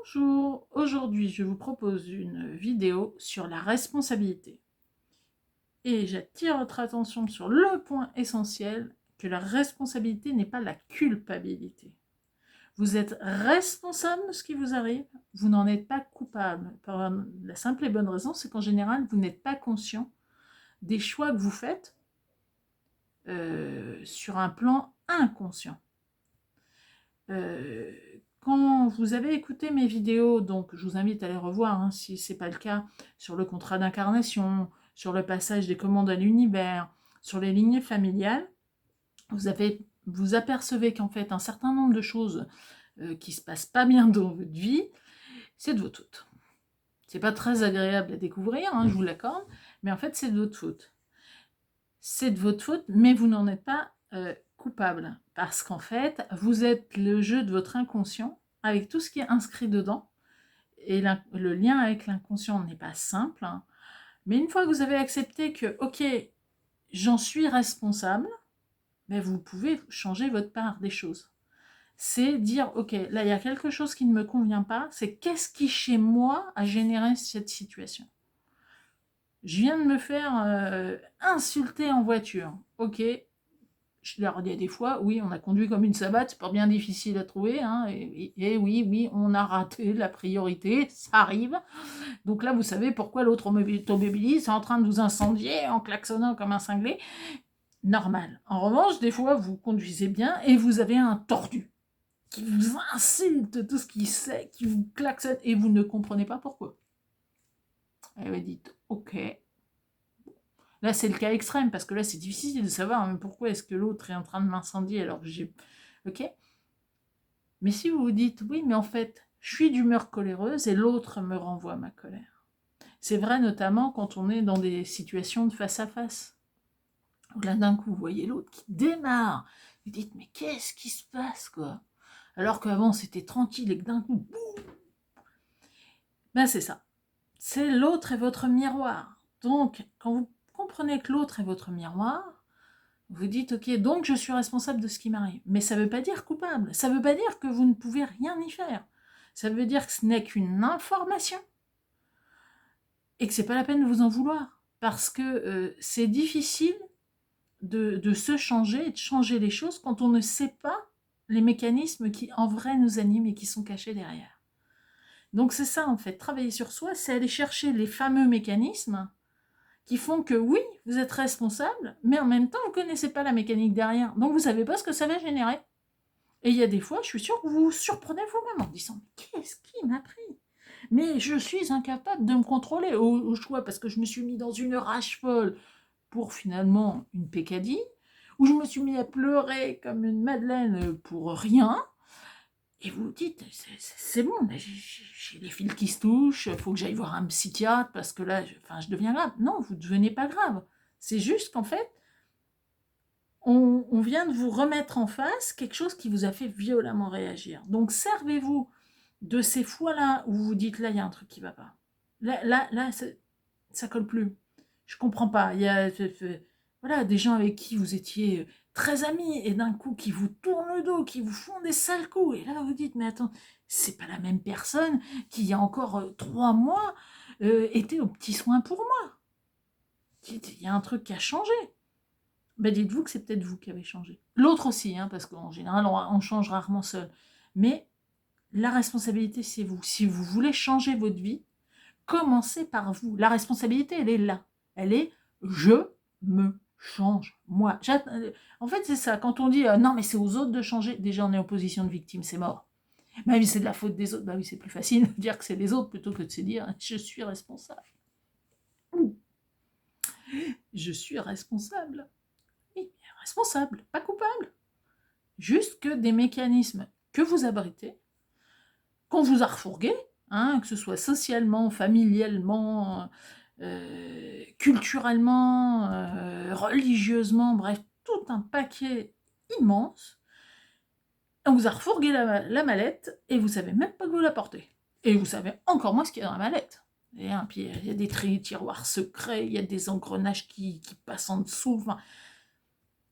Bonjour, aujourd'hui je vous propose une vidéo sur la responsabilité. Et j'attire votre attention sur le point essentiel, que la responsabilité n'est pas la culpabilité. Vous êtes responsable de ce qui vous arrive, vous n'en êtes pas coupable. Par la simple et bonne raison, c'est qu'en général, vous n'êtes pas conscient des choix que vous faites sur un plan inconscient. Quand vous avez écouté mes vidéos, donc je vous invite à les revoir hein, si ce n'est pas le cas, sur le contrat d'incarnation, sur le passage des commandes à l'univers, sur les lignées familiales, vous apercevez qu'en fait un certain nombre de choses qui ne se passent pas bien dans votre vie, c'est de votre faute. C'est pas très agréable à découvrir, hein, je vous l'accorde, mais en fait c'est de votre faute. C'est de votre faute, mais vous n'en êtes pas coupable, parce qu'en fait, vous êtes le jeu de votre inconscient, avec tout ce qui est inscrit dedans, et le lien avec l'inconscient n'est pas simple, hein, mais une fois que vous avez accepté que, ok, j'en suis responsable, ben vous pouvez changer votre part des choses. C'est dire, ok, là il y a quelque chose qui ne me convient pas, c'est qu'est-ce qui chez moi a généré cette situation. Je viens de me faire insulter en voiture, ok, je leur dis des fois, oui, on a conduit comme une savate, c'est pas bien difficile à trouver, hein, et oui, on a raté la priorité, ça arrive. Donc là, vous savez pourquoi l'autre automobiliste est en train de vous incendier en klaxonnant comme un cinglé. Normal. En revanche, des fois, vous conduisez bien et vous avez un tordu qui vous insulte tout ce qu'il sait, qui vous klaxonne et vous ne comprenez pas pourquoi. Et vous dites, ok. Là, c'est le cas extrême, parce que là, c'est difficile de savoir hein, pourquoi est-ce que l'autre est en train de m'incendier alors que j'ai... Ok. Mais si vous vous dites, oui, mais en fait, je suis d'humeur coléreuse et l'autre me renvoie ma colère. C'est vrai notamment quand on est dans des situations de face à face. Où là, d'un coup, vous voyez l'autre qui démarre. Vous dites, mais qu'est-ce qui se passe, quoi? Alors qu'avant, c'était tranquille et que d'un coup, boum! Ben, c'est ça. C'est l'autre est votre miroir. Donc, quand vous comprenez que l'autre est votre miroir, vous dites, ok, donc je suis responsable de ce qui m'arrive. Mais ça ne veut pas dire coupable. Ça ne veut pas dire que vous ne pouvez rien y faire. Ça veut dire que ce n'est qu'une information. Et que ce n'est pas la peine de vous en vouloir. Parce que c'est difficile de se changer et de changer les choses quand on ne sait pas les mécanismes qui en vrai nous animent et qui sont cachés derrière. Donc c'est ça en fait, travailler sur soi, c'est aller chercher les fameux mécanismes qui font que oui, vous êtes responsable, mais en même temps, vous ne connaissez pas la mécanique derrière. Donc, vous ne savez pas ce que ça va générer. Et il y a des fois, je suis sûre que vous vous surprenez vous-même en disant « Qu'est-ce qui m'a pris ?» Mais je suis incapable de me contrôler au choix parce que je me suis mis dans une rage folle pour finalement une pécadille, où je me suis mis à pleurer comme une madeleine pour rien. Et vous vous dites, c'est bon, j'ai les fils qui se touchent, il faut que j'aille voir un psychiatre parce que là, je deviens grave. Non, vous ne devenez pas grave. C'est juste qu'en fait, on vient de vous remettre en face quelque chose qui vous a fait violemment réagir. Donc, servez-vous de ces fois-là où vous vous dites, là, il y a un truc qui ne va pas. Là ça colle plus. Je ne comprends pas. Il y a voilà, des gens avec qui vous étiez très amis et d'un coup qui vous tournent le dos, qui vous font des sales coups. Et là, vous dites, mais attends, c'est pas la même personne qui, il y a encore 3 mois, était aux petits soins pour moi. Il y a un truc qui a changé. Ben, dites-vous que c'est peut-être vous qui avez changé. L'autre aussi, hein, parce qu'en général, on change rarement seul. Mais la responsabilité, c'est vous. Si vous voulez changer votre vie, commencez par vous. La responsabilité, elle est là. Elle est « je me change, moi ». En fait, c'est ça. Quand on dit « non, mais c'est aux autres de changer », déjà, on est en position de victime, c'est mort. Bah oui, c'est de la faute des autres. Bah oui, c'est plus facile de dire que c'est les autres plutôt que de se dire « je suis responsable ». Je suis responsable. Oui, responsable, pas coupable. Juste que des mécanismes que vous abritez, qu'on vous a refourgués, hein, que ce soit socialement, familialement, culturellement, religieusement, bref, tout un paquet immense. On vous a refourgué la mallette et vous savez même pas que vous la portez. Et vous savez encore moins ce qu'il y a dans la mallette. Et, hein, puis il y a des tiroirs secrets, il y a des engrenages qui passent en dessous. Enfin,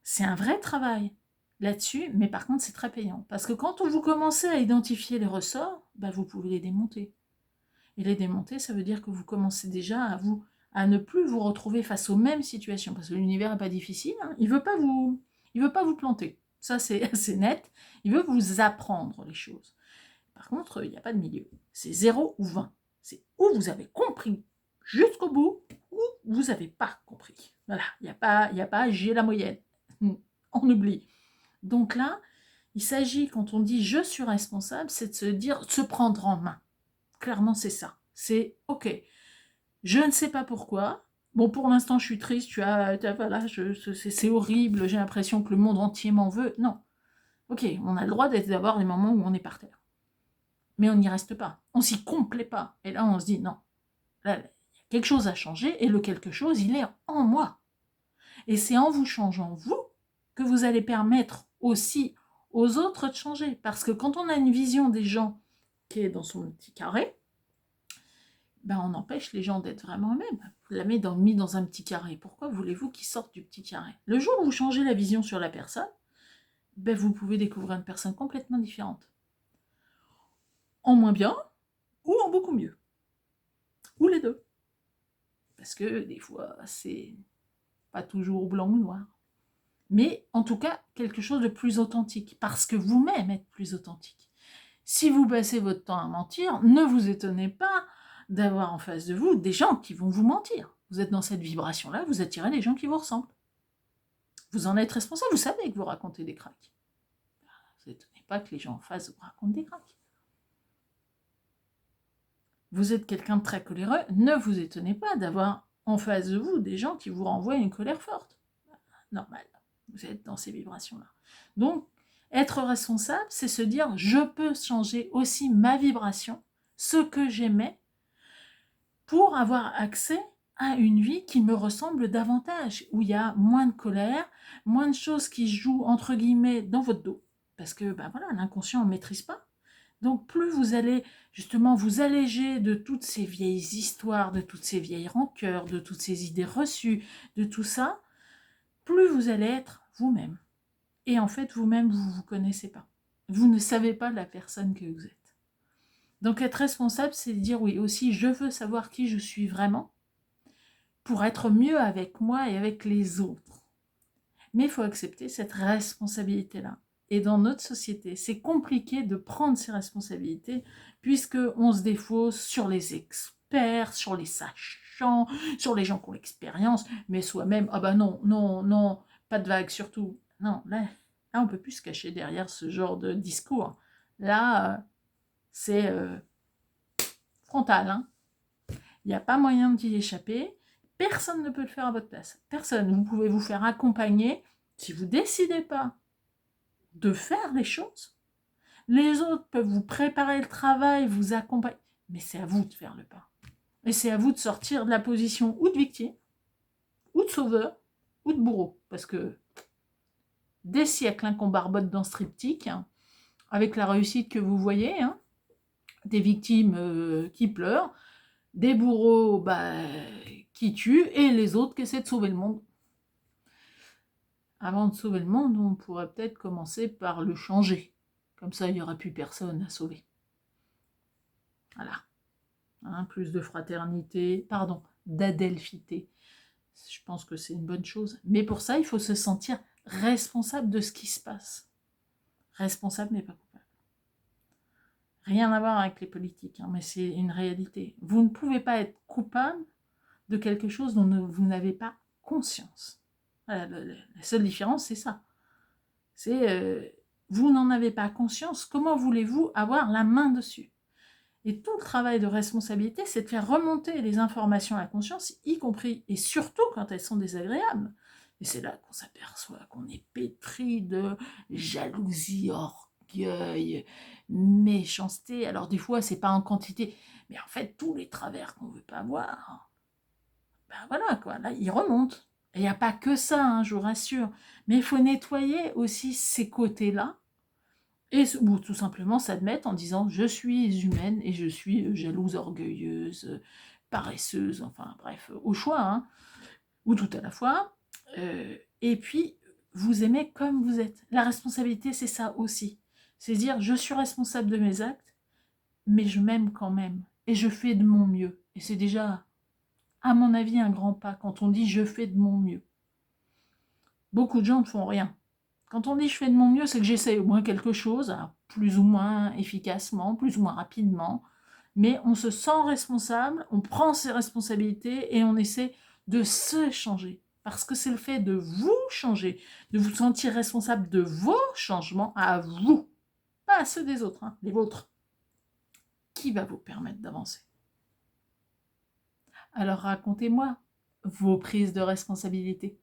c'est un vrai travail là-dessus, mais par contre c'est très payant. Parce que quand vous commencez à identifier les ressorts, bah, vous pouvez les démonter. Et les démonter, ça veut dire que vous commencez déjà à ne plus vous retrouver face aux mêmes situations, parce que l'univers n'est pas difficile, hein. Il veut pas vous planter. Ça, c'est assez net. Il veut vous apprendre les choses. Par contre, il n'y a pas de milieu. C'est 0 ou 20. C'est où vous avez compris jusqu'au bout, ou vous n'avez pas compris. Voilà, il n'y a pas j'ai la moyenne. On oublie. Donc là, il s'agit, quand on dit je suis responsable, c'est de se dire, de se prendre en main. Clairement, c'est ça. C'est ok. Je ne sais pas pourquoi. Bon, pour l'instant, je suis triste. Voilà, c'est horrible. J'ai l'impression que le monde entier m'en veut. Non. Ok, on a le droit d'avoir des moments où on est par terre. Mais on n'y reste pas. On s'y complaît pas. Et là, on se dit non. Là, il y a quelque chose à changer et le quelque chose, il est en moi. Et c'est en vous changeant, vous, que vous allez permettre aussi aux autres de changer. Parce que quand on a une vision des gens qui est dans son petit carré, ben on empêche les gens d'être vraiment eux-mêmes. Vous l'avez mis dans un petit carré. Pourquoi voulez-vous qu'ils sortent du petit carré? Le jour où vous changez la vision sur la personne, ben vous pouvez découvrir une personne complètement différente. En moins bien ou en beaucoup mieux. Ou les deux. Parce que des fois, c'est pas toujours blanc ou noir. Mais en tout cas, quelque chose de plus authentique. Parce que vous-même êtes plus authentique. Si vous passez votre temps à mentir, ne vous étonnez pas d'avoir en face de vous des gens qui vont vous mentir. Vous êtes dans cette vibration-là, vous attirez des gens qui vous ressemblent. Vous en êtes responsable, vous savez que vous racontez des cracks. Vous n'étonnez pas que les gens en face vous racontent des cracks. Vous êtes quelqu'un de très coléreux, ne vous étonnez pas d'avoir en face de vous des gens qui vous renvoient une colère forte. Normal, vous êtes dans ces vibrations-là. Donc, être responsable, c'est se dire, je peux changer aussi ma vibration, ce que j'aimais, pour avoir accès à une vie qui me ressemble davantage, où il y a moins de colère, moins de choses qui jouent, entre guillemets, dans votre dos. Parce que, ben voilà, l'inconscient ne maîtrise pas. Donc, plus vous allez justement vous alléger de toutes ces vieilles histoires, de toutes ces vieilles rancœurs, de toutes ces idées reçues, de tout ça, plus vous allez être vous-même. Et en fait, vous-même, vous ne vous connaissez pas. Vous ne savez pas la personne que vous êtes. Donc, être responsable, c'est dire oui, aussi, je veux savoir qui je suis vraiment pour être mieux avec moi et avec les autres. Mais il faut accepter cette responsabilité-là. Et dans notre société, c'est compliqué de prendre ces responsabilités puisqu'on se défausse sur les experts, sur les sachants, sur les gens qui ont l'expérience, mais soi-même, ah ben non, non, non, pas de vague surtout. Non, là on ne peut plus se cacher derrière ce genre de discours. Là, c'est frontal. Hein. Il n'y a pas moyen d'y échapper. Personne ne peut le faire à votre place. Personne. Vous pouvez vous faire accompagner. Si vous ne décidez pas de faire les choses, les autres peuvent vous préparer le travail, vous accompagner. Mais c'est à vous de faire le pas. Et c'est à vous de sortir de la position ou de victime, ou de sauveur, ou de bourreau. Parce que des siècles qu'on barbote dans ce triptyque, hein, avec la réussite que vous voyez, hein, des victimes qui pleurent, des bourreaux qui tuent, et les autres qui essaient de sauver le monde. Avant de sauver le monde, on pourrait peut-être commencer par le changer. Comme ça, il n'y aura plus personne à sauver. Voilà. Hein, plus de fraternité, d'adelphité. Je pense que c'est une bonne chose. Mais pour ça, il faut se sentir responsable de ce qui se passe. Responsable, mais pas coupable. Rien à voir avec les politiques, hein, mais c'est une réalité. Vous ne pouvez pas être coupable de quelque chose dont vous n'avez pas conscience. Voilà, la seule différence, c'est ça. C'est vous n'en avez pas conscience, comment voulez-vous avoir la main dessus? Et tout le travail de responsabilité, c'est de faire remonter les informations à la conscience, y compris et surtout quand elles sont désagréables. Et c'est là qu'on s'aperçoit qu'on est pétri de jalousie, orgueil, méchanceté. Alors des fois, c'est pas en quantité, mais en fait, tous les travers qu'on veut pas voir, ben voilà quoi, là, ils remontent. Et il n'y a pas que ça, hein, je vous rassure. Mais il faut nettoyer aussi ces côtés-là, ou tout simplement s'admettre en disant je suis humaine et je suis jalouse, orgueilleuse, paresseuse, enfin bref, au choix, hein, ou tout à la fois. Et puis, vous aimez comme vous êtes. La responsabilité, c'est ça aussi. C'est dire je suis responsable de mes actes mais je m'aime quand même. Et je fais de mon mieux. Et c'est déjà, à mon avis, un grand pas quand on dit je fais de mon mieux. Beaucoup de gens ne font rien. Quand on dit je fais de mon mieux, c'est que j'essaie au moins quelque chose, alors plus ou moins efficacement, plus ou moins rapidement, mais on se sent responsable, on prend ses responsabilités et on essaie de se changer. Parce que c'est le fait de vous changer, de vous sentir responsable de vos changements à vous, pas à ceux des autres, hein, les vôtres, qui va vous permettre d'avancer. Alors racontez-moi vos prises de responsabilité.